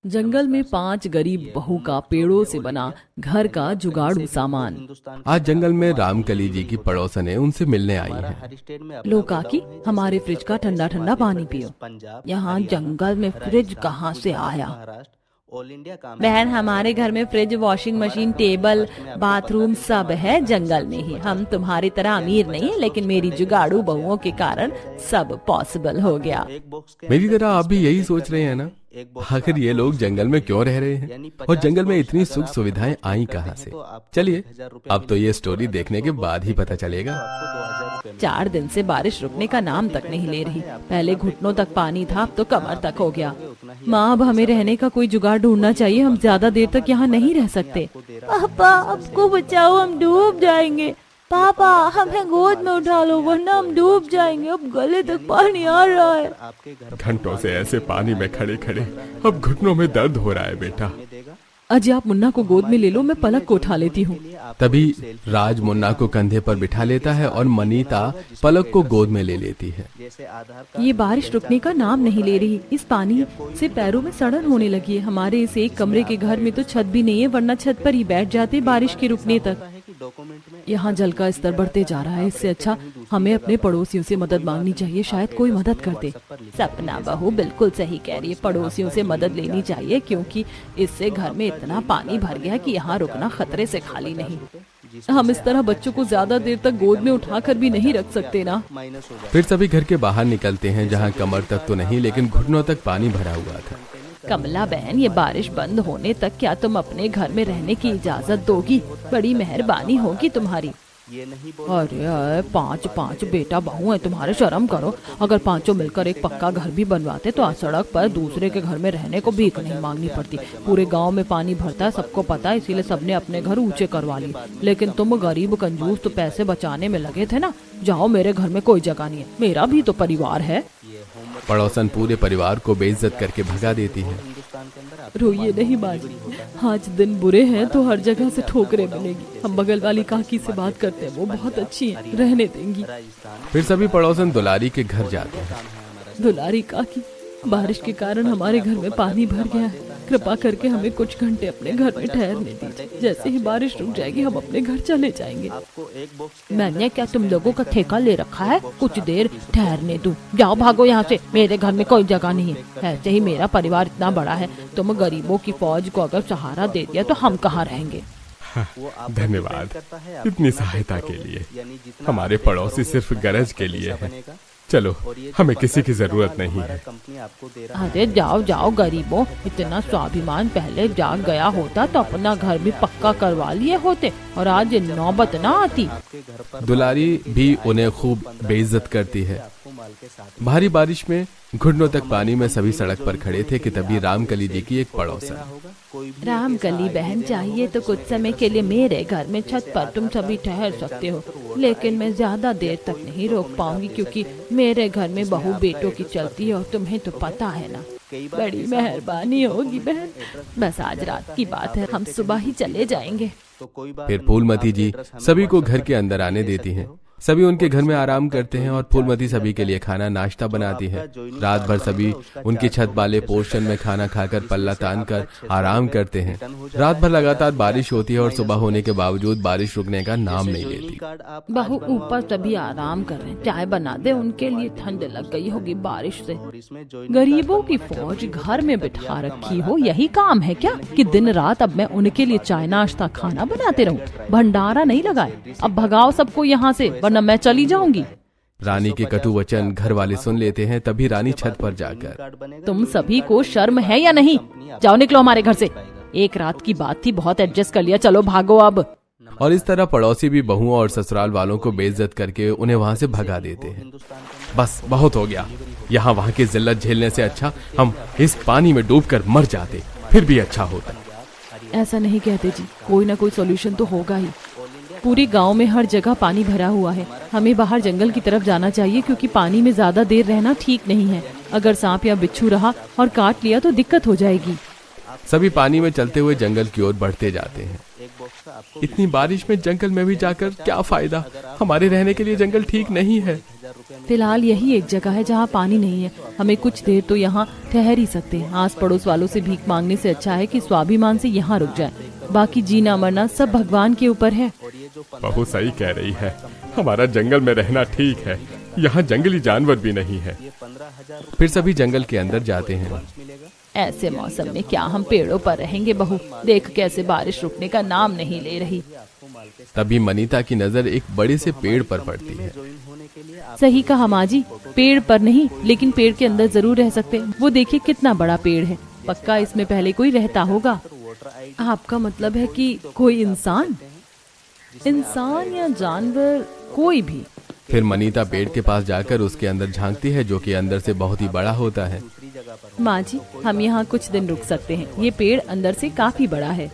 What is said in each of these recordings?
जंगल में 5 गरीब बहू का पेड़ों से बना घर का जुगाड़ू सामान। आज जंगल में रामकली जी की पड़ोसने उनसे मिलने आई है। लो काकी, हमारे फ्रिज का ठंडा ठंडा पानी पियो। यहाँ जंगल में फ्रिज कहाँ से आया? बहन, हमारे घर में fridge, washing machine, table, bathroom सब है जंगल में ही। हम तुम्हारी तरह अमीर नहीं है, लेकिन मेरी जुगाड़ू बहुओं के कारण सब पॉसिबल हो गया। मेरी तरह आप भी यही सोच रहे हैं ना? आखिर ये लोग जंगल में क्यों रह रहे हैं और जंगल में इतनी सुख सुविधाएं आई कहां से? चलिए, अब तो ये स्टोरी देखने के बाद ही पता चलेगा। 4 दिन से बारिश रुकने का नाम तक नहीं ले रही। पहले घुटनों तक पानी था, अब तो कमर तक हो गया। माँ, अब हमें रहने का कोई जुगाड़ ढूंढना चाहिए। हम ज्यादा देर तक यहाँ नहीं रह सकते। पापा, हमको बचाओ, हम डूब जाएंगे। पापा, हमें गोद में उठा लो, वरना हम डूब जाएंगे। अब गले तक पानी आ रहा है। घंटों से ऐसे पानी में खड़े खड़े अब घुटनों में दर्द हो रहा है बेटा। अजी, आप मुन्ना को गोद में ले लो, मैं पलक को उठा लेती हूँ। तभी राज मुन्ना को कंधे पर बिठा लेता है और मनीता पलक को गोद में ले लेती है। ये बारिश रुकने का नाम नहीं ले रही। इस पानी से पैरों में सड़न होने लगी है। हमारे इस एक कमरे के घर में तो छत भी नहीं है, वरना छत पर ही बैठ जाते बारिश के रुकने तक। यहाँ जल का स्तर बढ़ते जा रहा है। इससे अच्छा हमें अपने पड़ोसियों से मदद मांगनी चाहिए, शायद कोई मदद कर दे। सपना बहू बिल्कुल सही कह रही है, पड़ोसियों से मदद लेनी चाहिए, क्योंकि इससे घर में इतना पानी भर गया कि यहाँ रुकना खतरे से खाली नहीं। हम इस तरह बच्चों को ज्यादा देर तक गोद में उठाकर भी नहीं रख सकते ना। फिर सभी घर के बाहर निकलते हैं, जहाँ कमर तक तो नहीं, लेकिन घुटनों तक पानी भरा हुआ था। कमला बहन, ये बारिश बंद होने तक क्या तुम अपने घर में रहने की इजाजत दोगी? बड़ी मेहरबानी होगी तुम्हारी। अरे 5 बेटा बहू है तुम्हारे, शर्म करो। अगर 5 मिलकर एक पक्का घर भी बनवाते तो सड़क पर दूसरे के घर में रहने को भीख नहीं मांगनी पड़ती। पूरे गांव में पानी भरता है, सबको पता है, इसीलिए सबने अपने घर ऊंचे करवा लिए। लेकिन तुम गरीब कंजूस तो पैसे बचाने में लगे थे ना। जाओ, मेरे घर में कोई जगह नहीं है, मेरा भी तो परिवार है। पड़ोसन पूरे परिवार को बेइज्जत करके भगा देती है। रोइए नहीं बाजी, आज दिन बुरे हैं तो हर जगह से ठोकरें मिलेगी। हम बगल वाली काकी से बात करते हैं, वो बहुत अच्छी है, रहने देंगी। फिर सभी पड़ोसन दुलारी के घर जाते हैं। दुलारी काकी, बारिश के कारण हमारे घर में पानी भर गया है। कृपा करके हमें कुछ घंटे अपने घर में ठहरने दीजिए। जैसे ही बारिश रुक जाएगी हम अपने घर चले जाएंगे। मैंने क्या तुम लोगों का ठेका ले रखा है? कुछ देर ठहरने दूं? जाओ, भागो यहाँ से, मेरे घर में कोई जगह नहीं है। ऐसे ही मेरा परिवार इतना बड़ा है, तुम गरीबों की फौज को अगर सहारा दे दिया तो हम कहाँ रहेंगे? धन्यवाद इतनी सहायता के लिए। हमारे पड़ोसी सिर्फ गरज के लिए है। चलो, हमें किसी की जरूरत नहीं है। अरे जाओ जाओ गरीबों, इतना स्वाभिमान पहले जाग गया होता तो अपना घर भी पक्का करवा लिए होते और आज नौबत ना आती। दुलारी भी उन्हें खूब बेइज्जत करती है। भारी बारिश में घुटनों तक पानी में सभी सड़क पर खड़े थे कि तभी रामकली जी की एक पड़ोसन। रामकली बहन, चाहिए तो कुछ समय के लिए मेरे घर में छत पर तुम सभी ठहर सकते हो, लेकिन मैं ज्यादा देर तक नहीं रोक पाऊंगी, क्योंकि मेरे घर में बहू बेटों की चलती है और तुम्हें तो पता है ना। बड़ी मेहरबानी होगी बहन, बस आज रात की बात है, हम सुबह ही चले जाएंगे। फिर फूलमती जी सभी को घर के अंदर आने देती हैं। सभी उनके घर में आराम करते हैं और फूलमती सभी के लिए खाना नाश्ता बनाती है। रात भर सभी उनकी छत वाले पोर्शन में खाना खाकर पल्ला तान कर आराम करते हैं। रात भर लगातार बारिश होती है और सुबह होने के बावजूद बारिश रुकने का नाम नहीं लेती। बहू ऊपर सभी आराम कर रहे हैं, चाय बना दे, उनके लिए ठंड लग गई होगी बारिश से। गरीबों की फौज घर में बिठा रखी हो, यही काम है क्या कि दिन रात अब मैं उनके लिए चाय नाश्ता खाना बनाते रहूं? भंडारा नहीं लगाए? अब भगाओ सबको यहाँ से, वरना मैं चली जाऊंगी। रानी के कटु वचन घर वाले सुन लेते हैं। तभी रानी छत पर जाकर, तुम सभी को शर्म है या नहीं? जाओ, निकलो हमारे घर से। एक रात की बात थी, बहुत एडजस्ट कर लिया, चलो भागो अब। और इस तरह पड़ोसी भी बहुओं और ससुराल वालों को बेइज्जत करके उन्हें वहाँ से भगा देते हैं। बस बहुत हो गया, यहाँ वहाँ की जिल्लत झेलने से अच्छा हम इस पानी में डूबकर मर जाते, फिर भी अच्छा होता। ऐसा नहीं कहते जी, कोई ना कोई सॉल्यूशन तो होगा ही। पूरे गांव में हर जगह पानी भरा हुआ है। हमें बाहर जंगल की तरफ जाना चाहिए, क्योंकि पानी में ज्यादा देर रहना ठीक नहीं है। अगर सांप या बिच्छू रहा और काट लिया तो दिक्कत हो जाएगी। सभी पानी में चलते हुए जंगल की ओर बढ़ते जाते हैं। इतनी बारिश में जंगल में भी जाकर क्या फायदा? हमारे रहने के लिए जंगल ठीक नहीं है। फिलहाल यही एक जगह है जहाँ पानी नहीं है। हमें कुछ देर तो यहाँ ठहर ही सकते हैं। आस पड़ोस वालों से भीख मांगने से अच्छा है कि स्वाभिमान से यहाँ रुक जाए। बाकी जीना मरना सब भगवान के ऊपर है। बहू सही कह रही है, हमारा जंगल में रहना ठीक है, यहाँ जंगली जानवर भी नहीं है। फिर सभी जंगल के अंदर जाते हैं। ऐसे मौसम में क्या हम पेड़ों पर रहेंगे बहू? देख कैसे बारिश रुकने का नाम नहीं ले रही। तभी मनीता की नजर एक बड़े से पेड़ पर पड़ती है। सही कहा माँ जी, पेड़ पर नहीं लेकिन पेड़ के अंदर जरूर रह सकते हैं। वो देखिए कितना बड़ा पेड़ है, पक्का इसमें पहले कोई रहता होगा। आपका मतलब है कि कोई इंसान या जानवर, कोई भी? फिर मनीता पेड़ के पास जाकर उसके अंदर झांकती है, जो कि अंदर से बहुत ही बड़ा होता है। माँ जी, हम यहाँ कुछ दिन रुक सकते हैं। ये पेड़ अंदर से काफी बड़ा है।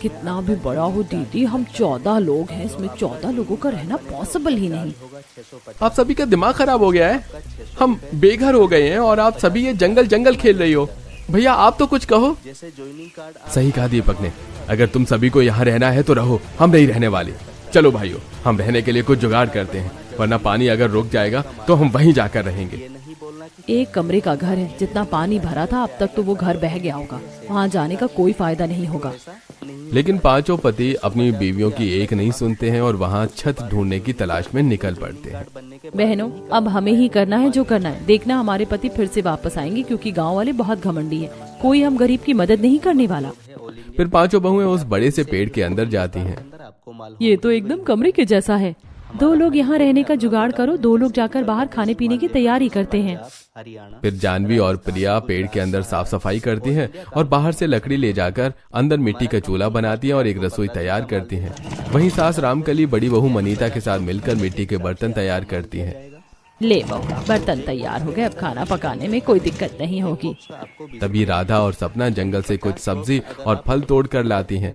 कितना भी बड़ा हो दीदी, हम 14 लोग हैं, इसमें 14 लोगों का रहना पॉसिबल ही नहीं। आप सभी का दिमाग खराब हो गया है। हम बेघर हो गए हैं और आप सभी ये जंगल जंगल खेल रही हो। भैया आप तो कुछ कहो। सही कहा दीपक ने, अगर तुम सभी को यहाँ रहना है तो रहो, हम नहीं रहने वाले। चलो भाइयों, हम रहने के लिए कुछ जुगाड़ करते हैं, वरना पानी अगर रुक जाएगा तो हम वहीं जाकर रहेंगे। एक कमरे का घर है, जितना पानी भरा था अब तक तो वो घर बह गया होगा। वहाँ जाने का कोई फायदा नहीं होगा। लेकिन पांचों पति अपनी बीवियों की एक नहीं सुनते हैं और वहाँ छत ढूंढने की तलाश में निकल पड़ते हैं। बहनों, अब हमें ही करना है जो करना है। देखना हमारे पति फिर से वापस आएंगे, क्योंकि गांव वाले बहुत घमंडी हैं। कोई हम गरीब की मदद नहीं करने वाला। फिर पांचों बहुएं उस बड़े से पेड़ के अंदर जाती हैं। ये तो एकदम कमरे के जैसा है। 2 लोग यहाँ रहने का जुगाड़ करो, 2 लोग जाकर बाहर खाने पीने की तैयारी करते हैं। फिर जानवी और प्रिया पेड़ के अंदर साफ सफाई करती हैं और बाहर से लकड़ी ले जाकर अंदर मिट्टी का चूल्हा बनाती हैं और एक रसोई तैयार करती हैं। वहीं सास रामकली बड़ी बहू मनीता के साथ मिलकर मिट्टी के बर्तन तैयार करती हैं। ले बहू, बर्तन तैयार हो गए, अब खाना पकाने में कोई दिक्कत नहीं होगी। तभी राधा और सपना जंगल से कुछ सब्जी और फल तोड़ कर लाती हैं।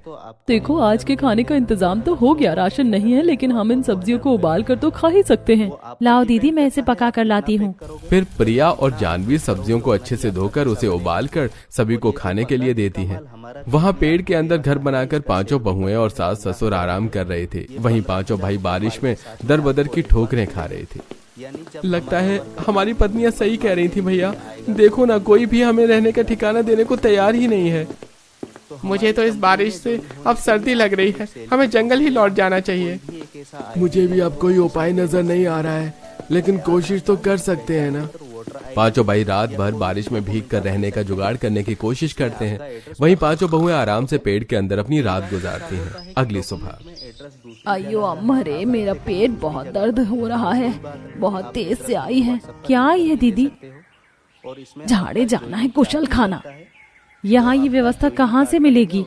देखो, आज के खाने का इंतजाम तो हो गया। राशन नहीं है लेकिन हम इन सब्जियों को उबाल कर तो खा ही सकते हैं। लाओ दीदी, मैं इसे पका कर लाती हूँ। फिर प्रिया और जानवी सब्जियों को अच्छे से धोकर उसे उबाल कर सभी को खाने के लिए देती हैं। वहाँ पेड़ के अंदर घर बनाकर पांचों बहुएं और सास ससुर आराम कर रहे थे। वहीं पांचों भाई बारिश में दर बदर की ठोकरें खा रहे थे। लगता है हमारी पत्नियां सही कह रही थी भैया। देखो ना, कोई भी हमें रहने का ठिकाना देने को तैयार ही नहीं है। मुझे तो इस बारिश से अब सर्दी लग रही है, हमें जंगल ही लौट जाना चाहिए। मुझे भी अब कोई उपाय नजर नहीं आ रहा है, लेकिन कोशिश तो कर सकते हैं ना। पांचों भाई रात भर बारिश में भीग कर रहने का जुगाड़ करने की कोशिश करते हैं। वहीं पांचों बहुएं आराम से पेड़ के अंदर अपनी रात गुजारती हैं। अगली सुबह, अयो अम्मा रे, मेरा पेट बहुत दर्द हो रहा है, बहुत तेज से आई है। क्या आई है दीदी? झाड़े जाना है, कुशल खाना। यहाँ ये व्यवस्था कहाँ से मिलेगी?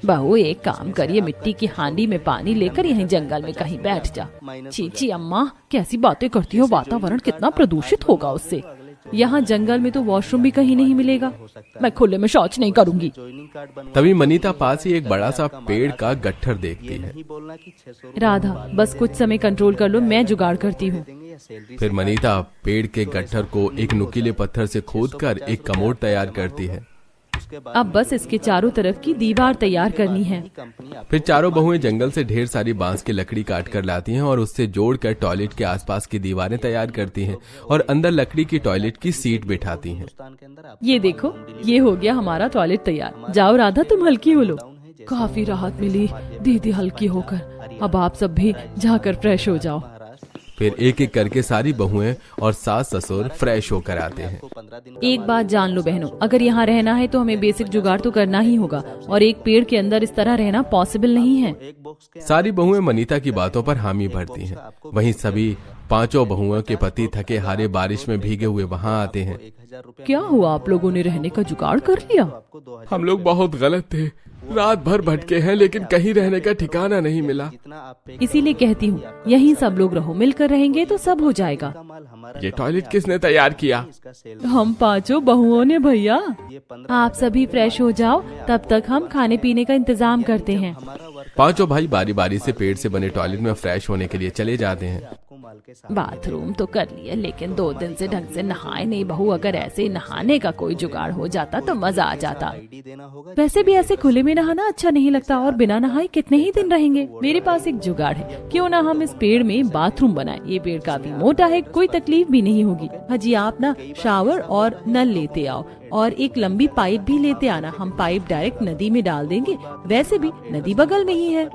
बहू, एक काम करिए, मिट्टी की हांडी में पानी लेकर यहीं जंगल में कहीं बैठ जा। चीची अम्मा, कैसी बातें करती हो? वातावरण कितना प्रदूषित होगा उससे। यहाँ जंगल में तो वॉशरूम भी कहीं नहीं मिलेगा। मैं खुले में शौच नहीं करूँगी। तभी मनीता पास ही एक बड़ा सा पेड़ का गट्ठर देखती है। राधा, बस कुछ समय कंट्रोल कर लो, मैं जुगाड़ करती हूँ। फिर मनीता पेड़ के गट्ठर को एक नुकीले पत्थर से खोदकर एक कमोड तैयार करती है। अब बस इसके चारों तरफ की दीवार तैयार करनी है। फिर चारों बहुएं जंगल से ढेर सारी बांस की लकड़ी काट कर लाती हैं और उससे जोड़कर टॉयलेट के आसपास की दीवारें तैयार करती हैं और अंदर लकड़ी की टॉयलेट की सीट बिठाती हैं। ये देखो, ये हो गया हमारा टॉयलेट तैयार। जाओ राधा, तुम हल्की हो लो। काफी राहत मिली दीदी हल्की होकर। अब आप सब भी जाकर फ्रेश हो जाओ। फिर एक एक करके सारी बहुएं और सास ससुर फ्रेश होकर आते हैं। एक बात जान लो बहनों, अगर यहाँ रहना है तो हमें बेसिक जुगाड़ तो करना ही होगा, और एक पेड़ के अंदर इस तरह रहना पॉसिबल नहीं है। सारी बहुएं मनीता की बातों पर हामी भरती हैं। वहीं सभी पांचों बहुओं के पति थके हारे बारिश में भीगे हुए वहाँ आते हैं। क्या हुआ, आप लोगों ने रहने का जुगाड़ कर लिया? हम लोग बहुत गलत थे, रात भर भटके हैं लेकिन कहीं रहने का ठिकाना नहीं मिला। इसीलिए कहती हूँ, यहीं सब लोग रहो, मिलकर रहेंगे तो सब हो जाएगा। ये टॉयलेट किसने तैयार किया? हम पांचों बहुओं ने भैया। आप सभी फ्रेश हो जाओ, तब तक हम खाने पीने का इंतजाम करते हैं। पांचों भाई बारी बारी से पेड़ से बने टॉयलेट में फ्रेश होने के लिए चले जाते हैं। बाथरूम तो कर लिए, लेकिन 2 दिन से ढंग से नहाए नहीं बहू। अगर ऐसे नहाने का कोई जुगाड़ हो जाता तो मजा आ जाता। वैसे भी ऐसे खुले में नहाना अच्छा नहीं लगता, और बिना नहाए कितने ही दिन रहेंगे। मेरे पास एक जुगाड़ है, क्यों ना हम इस पेड़ में बाथरूम बनाए। ये पेड़ काफी मोटा है, कोई तकलीफ भी नहीं होगी। हाजी आप ना शावर और नल लेते आओ और एक लंबी पाइप भी लेते आना। हम पाइप डायरेक्ट नदी में डाल देंगे, वैसे भी नदी बगल में ही है।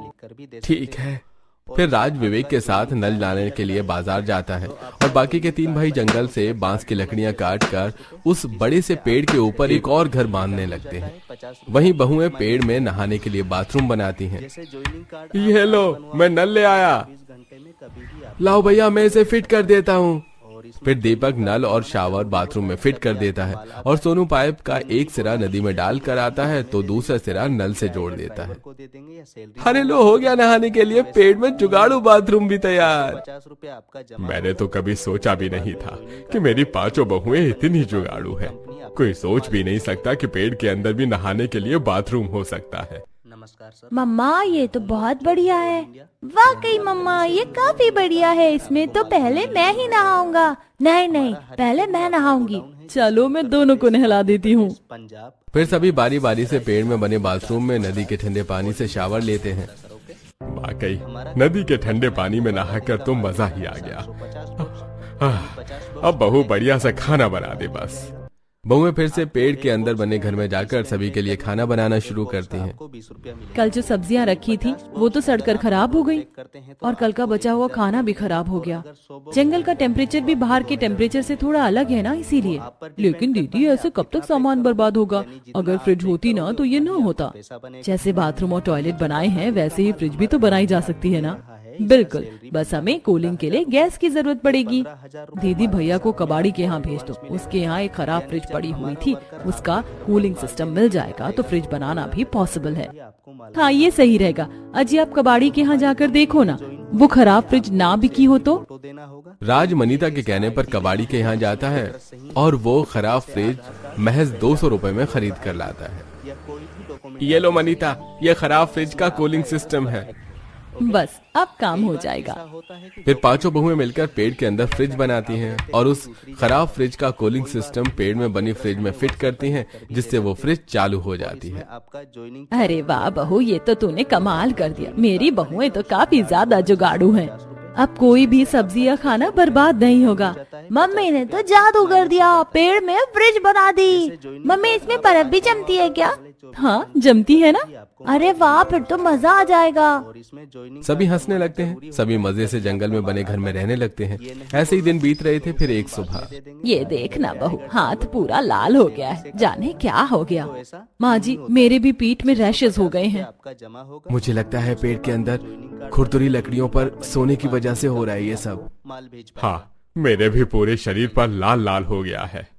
ठीक है। फिर राज विवेक के साथ नल लाने के लिए बाजार जाता है और बाकी के 3 भाई जंगल से बांस की लकड़ियां काट कर उस बड़े से पेड़ के ऊपर एक और घर बांधने लगते हैं। वहीं बहुएं पेड़ में नहाने के लिए बाथरूम बनाती हैं। ये लो, मैं नल ले आया। लाओ भैया, मैं इसे फिट कर देता हूँ। फिर दीपक नल और शावर बाथरूम में फिट कर देता है और सोनू पाइप का एक सिरा नदी में डाल कर आता है तो दूसरा सिरा नल से जोड़ देता है। अरे लो, हो गया नहाने के लिए पेड़ में जुगाड़ू बाथरूम भी तैयार। मैंने तो कभी सोचा भी नहीं था कि मेरी 5 बहुएं इतनी जुगाड़ू है। कोई सोच भी नहीं सकता कि पेड़ के अंदर भी नहाने के लिए बाथरूम हो सकता है। मम्मा ये तो बहुत बढ़िया है। वाकई मम्मा ये काफी बढ़िया है। इसमें तो पहले मैं ही नहाऊंगा। नहीं, पहले मैं नहाऊंगी। चलो मैं दोनों को नहला देती हूँ। फिर सभी बारी बारी से पेड़ में बने बाथरूम में नदी के ठंडे पानी से शावर लेते हैं। वाकई नदी के ठंडे पानी में नहाकर तो मजा ही आ गया। अब बहू बढ़िया से खाना बना दे बस। बहुएं फिर से पेड़ के अंदर बने घर में जाकर सभी के लिए खाना बनाना शुरू करती हैं। कल जो सब्जियां रखी थी वो तो सड़कर खराब हो गई और कल का बचा हुआ खाना भी खराब हो गया। जंगल का टेम्परेचर भी बाहर के टेम्परेचर से थोड़ा अलग है ना, इसीलिए। लेकिन दीदी ऐसे कब तक सामान बर्बाद होगा? अगर फ्रिज होती ना तो ये न होता। जैसे बाथरूम और टॉयलेट बनाए हैं वैसे ही फ्रिज भी तो बनाई जा सकती है ना। बिल्कुल, बस हमें कूलिंग के लिए गैस की जरूरत पड़ेगी। दीदी भैया को कबाड़ी के यहाँ भेज दो, उसके यहाँ एक खराब फ्रिज पड़ी हुई थी, उसका कूलिंग सिस्टम मिल जाएगा तो फ्रिज बनाना भी पॉसिबल है। हाँ ये सही रहेगा। अजी आप कबाड़ी के यहाँ जाकर देखो ना, वो खराब फ्रिज ना बिकी हो तो। राज मनीता के कहने पर कबाड़ी के यहाँ जाता है और वो खराब फ्रिज महज 200 रुपए में खरीद कर लाता है। ये लो मनीता, ये खराब फ्रिज का कूलिंग सिस्टम है। बस अब काम हो जाएगा। फिर 5 बहुएं मिलकर पेड़ के अंदर फ्रिज बनाती हैं और उस खराब फ्रिज का कूलिंग सिस्टम पेड़ में बनी फ्रिज में फिट करती हैं, जिससे वो फ्रिज चालू हो जाती है। अरे वाह बहू, ये तो तूने कमाल कर दिया। मेरी बहुएं तो काफी ज्यादा जुगाड़ू हैं। अब कोई भी सब्जी या खाना बर्बाद नहीं होगा। मम्मी ने तो जादू कर दिया, पेड़ में फ्रिज बना दी। मम्मी इसमें बर्फ भी जमती है क्या? हाँ जमती है ना। अरे वाह, फिर तो मजा आ जाएगा। सभी हंसने लगते हैं। सभी मजे से जंगल में बने घर में रहने लगते हैं। ऐसे ही दिन बीत रहे थे। फिर एक सुबह, ये देखना बहू, हाथ पूरा लाल हो गया है, जाने क्या हो गया। माँ जी, मेरे भी पीठ में रैशेस हो गए हैं। मुझे लगता है पेड़ के अंदर खुरदुरी लकड़ियों पर सोने की वजह से हो रहा है ये सब। हाँ, मेरे भी पूरे शरीर पर लाल लाल हो गया है।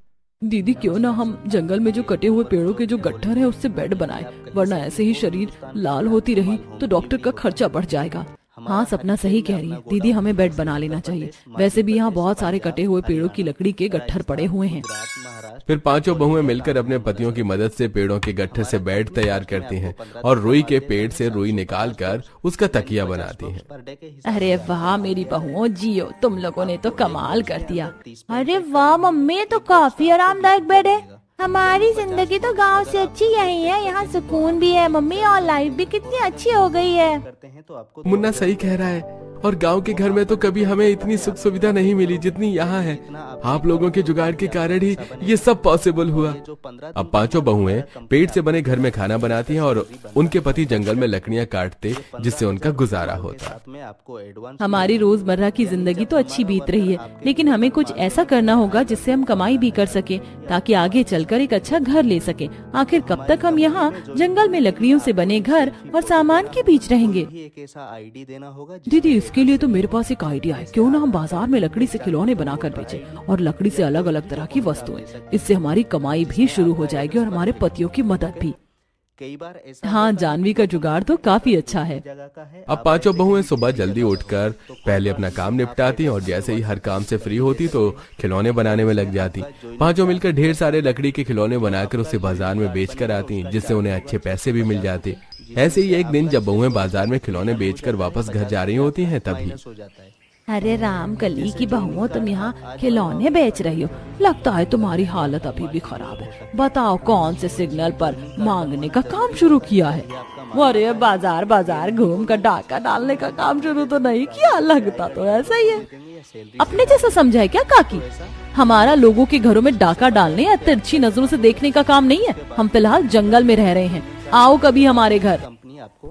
दीदी क्यों ना हम जंगल में जो कटे हुए पेड़ों के जो गट्ठर है उससे बेड बनाए, वरना ऐसे ही शरीर लाल होती रही तो डॉक्टर का खर्चा बढ़ जाएगा। हाँ सपना सही कह रही है दीदी, हमें बेड बना लेना चाहिए। वैसे भी यहाँ बहुत सारे कटे हुए पेड़ों की लकड़ी के गट्ठर पड़े हुए हैं। फिर 5 बहुएं मिलकर अपने पतियों की मदद से पेड़ों के गट्ठर से बेड तैयार करती हैं और रुई के पेड़ से रुई निकालकर उसका तकिया बनाती हैं। अरे वाह मेरी बहुओं, जियो, तुम लोगों ने तो कमाल कर दिया। अरे वाह मम्मी, तो काफी आरामदायक बेड है। हमारी जिंदगी तो गांव से अच्छी यही है, यहाँ सुकून भी है मम्मी, और लाइफ भी कितनी अच्छी हो गई है। मुन्ना सही कह रहा है, और गांव के घर में तो कभी हमें इतनी सुख सुविधा नहीं मिली जितनी यहाँ है। आप लोगों के जुगाड़ के कारण ही ये सब पॉसिबल हुआ। अब 5 बहुएं पेड़ से बने घर में खाना बनाती हैं और उनके पति जंगल में लकड़ियां काटते, जिससे उनका गुजारा होता। हमारी रोजमर्रा की जिंदगी तो अच्छी बीत रही है, लेकिन हमें कुछ ऐसा करना होगा जिससे हम कमाई भी कर सके, ताकि आगे चलकर एक अच्छा घर ले सके। आखिर कब तक हम यहाँ जंगल में लकड़ियों से बने घर और सामान के बीच रहेंगे? दीदी इसके लिए तो मेरे पास एक आइडिया है। क्यों ना हम बाजार में लकड़ी से खिलौने बनाकर बेचें और लकड़ी से अलग अलग तरह की वस्तुएं। इससे हमारी कमाई भी शुरू हो जाएगी और हमारे पतियों की मदद भी। हाँ, जानवी का जुगाड़ तो काफी अच्छा है। अब 5 बहुएं सुबह जल्दी उठकर पहले अपना काम निपटाती और जैसे ही हर काम से फ्री होती तो खिलौने बनाने में लग जाती। 5 मिलकर ढेर सारे लकड़ी के खिलौने बनाकर उसे बाजार में बेच कर आती, जिससे उन्हें अच्छे पैसे भी मिल जाते। ऐसे ही एक दिन जब बहुएं बाजार में खिलौने बेचकर वापस घर जा रही होती हैं, तभी अरे रामकली की बहुओं, तुम यहाँ खिलौने बेच रही हो। लगता है तुम्हारी हालत अभी भी खराब है। बताओ कौन से सिग्नल पर मांगने का काम शुरू किया है? अरे बाजार बाजार घूम कर डाका डालने का काम शुरू तो नहीं किया, लगता तो ऐसा ही है। अपने जैसा समझा है क्या काकी? हमारा लोगों के घरों में डाका डालने या तिरछी नजरों से देखने का काम नहीं है। हम फिलहाल जंगल में रह रहे हैं, आओ कभी हमारे घर।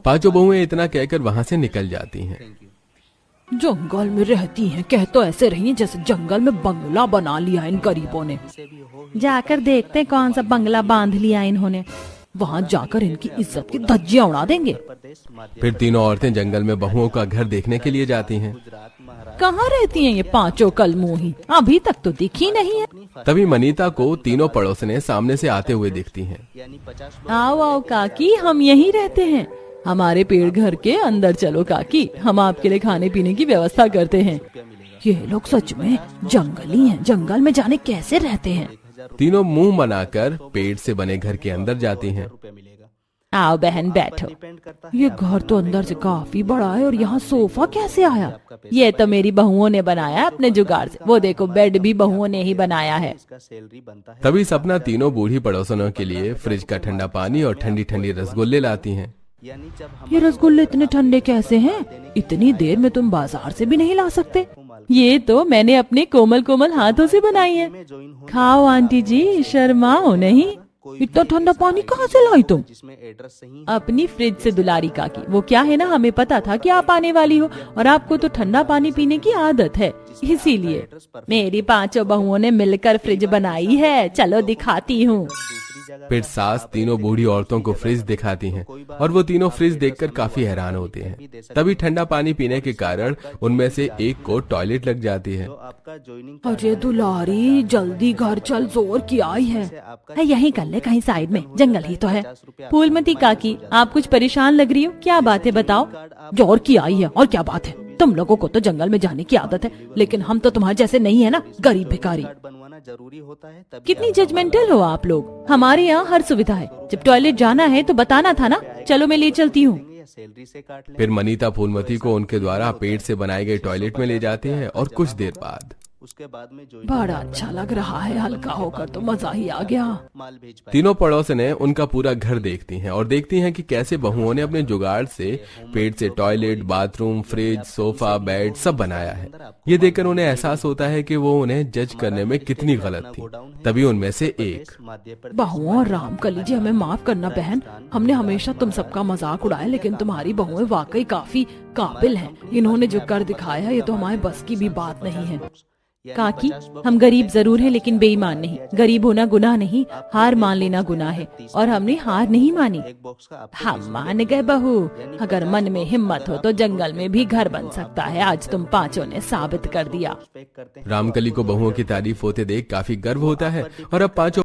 पांचों बहुएं इतना कहकर वहाँ से निकल जाती हैं। जंगल में रहती हैं, कह तो ऐसे रही हैं जैसे जंगल में बंगला बना लिया इन गरीबों ने। जाकर देखते हैं कौन सा बंगला बांध लिया इन्होंने, वहाँ जाकर इनकी इज्जत की धज्जियां उड़ा देंगे। फिर तीनों औरतें जंगल में बहुओं का घर देखने के लिए जाती हैं। कहाँ रहती हैं ये पांचों कलमुही? अभी तक तो दिखी नहीं है। तभी मनीता को तीनों पड़ोसने सामने से आते हुए दिखती हैं। आओ आओ काकी, हम यहीं रहते हैं। हमारे पेड़ घर के अंदर चलो काकी, हम आपके लिए खाने पीने की व्यवस्था करते हैं। ये लोग सच में जंगली हैं, जंगल में जाने कैसे रहते हैं। तीनों मुंह बनाकर पेड़ से बने घर के अंदर जाती हैं। आओ बहन बैठो। ये घर तो अंदर से काफी बड़ा है और यहाँ सोफा कैसे आया? ये तो मेरी बहुओं ने बनाया अपने जुगाड़ से। वो देखो बेड भी बहुओं ने ही बनाया है। तभी सपना तीनों बूढ़ी पड़ोसनों के लिए फ्रिज का ठंडा पानी और ठंडी ठंडी रसगुल्ले लाती हैं। ये रसगुल्ले इतने ठंडे कैसे हैं? इतनी देर में तुम बाजार से भी नहीं ला सकते। ये तो मैंने अपने कोमल कोमल हाथों से बनाई है। खाओ आंटी जी, शर्माओ नहीं। इतना ठंडा पानी कहाँ से लाई तुम? अपनी फ्रिज से दुलारी काकी। वो क्या है ना, हमें पता था कि आप आने वाली हो और आपको तो ठंडा पानी पीने की आदत है, इसीलिए मेरी पांचों बहुओं ने मिलकर फ्रिज बनाई है। चलो दिखाती हूँ। फिर सास तीनों बूढ़ी औरतों को फ्रिज दिखाती हैं और वो तीनों फ्रिज देखकर काफी हैरान होते हैं। तभी ठंडा पानी पीने के कारण उनमें से एक को टॉयलेट लग जाती है। अरे दुलारी, जल्दी घर चल, जोर की आई है। यहीं कर ले, कहीं साइड में, जंगल ही तो है। फूलमती काकी, आप कुछ परेशान लग रही हो, क्या बात है बताओ। जोर की आई है और क्या बात है? तुम लोगों को तो जंगल में जाने की आदत है, लेकिन हम तो तुम्हारे जैसे नहीं है ना, गरीब भिखारी। कितनी जजमेंटल हो आप लोग। हमारे यहाँ हर सुविधा है, जब टॉयलेट जाना है तो बताना था ना। चलो मैं ले चलती हूँ। फिर मनीता फूलमती को उनके द्वारा पेड़ से बनाए गए टॉयलेट में ले जाते हैं और कुछ देर बाद बड़ा अच्छा लग रहा है, हल्का होकर तो मजा ही आ गया। तीनों पड़ोसने उनका पूरा घर देखती हैं और देखती हैं कि कैसे बहुओं ने अपने जुगाड़ से पेड़ से toilet, bathroom, fridge, sofa, bed सब बनाया है। ये देखकर उन्हें एहसास होता है कि वो उन्हें जज करने में कितनी गलत थी। तभी उनमें से एक, बहुओं और रामकली जी, हमें माफ करना बहन, हमने हमेशा तुम सबका मजाक उड़ाया, लेकिन तुम्हारी बहुएं वाकई काफी काबिल हैं। इन्होंने जो कर दिखाया ये तो हमारे बस की भी बात नहीं है। काकी, हम गरीब जरूर हैं लेकिन बेईमान नहीं। गरीब होना गुनाह नहीं, हार मान लेना गुनाह है और हमने हार नहीं मानी। हम मान गए बहू, अगर मन में हिम्मत हो तो जंगल में भी घर बन सकता है। आज तुम पांचों ने साबित कर दिया। रामकली को बहुओं की तारीफ होते देख काफी गर्व होता है और अब पांचों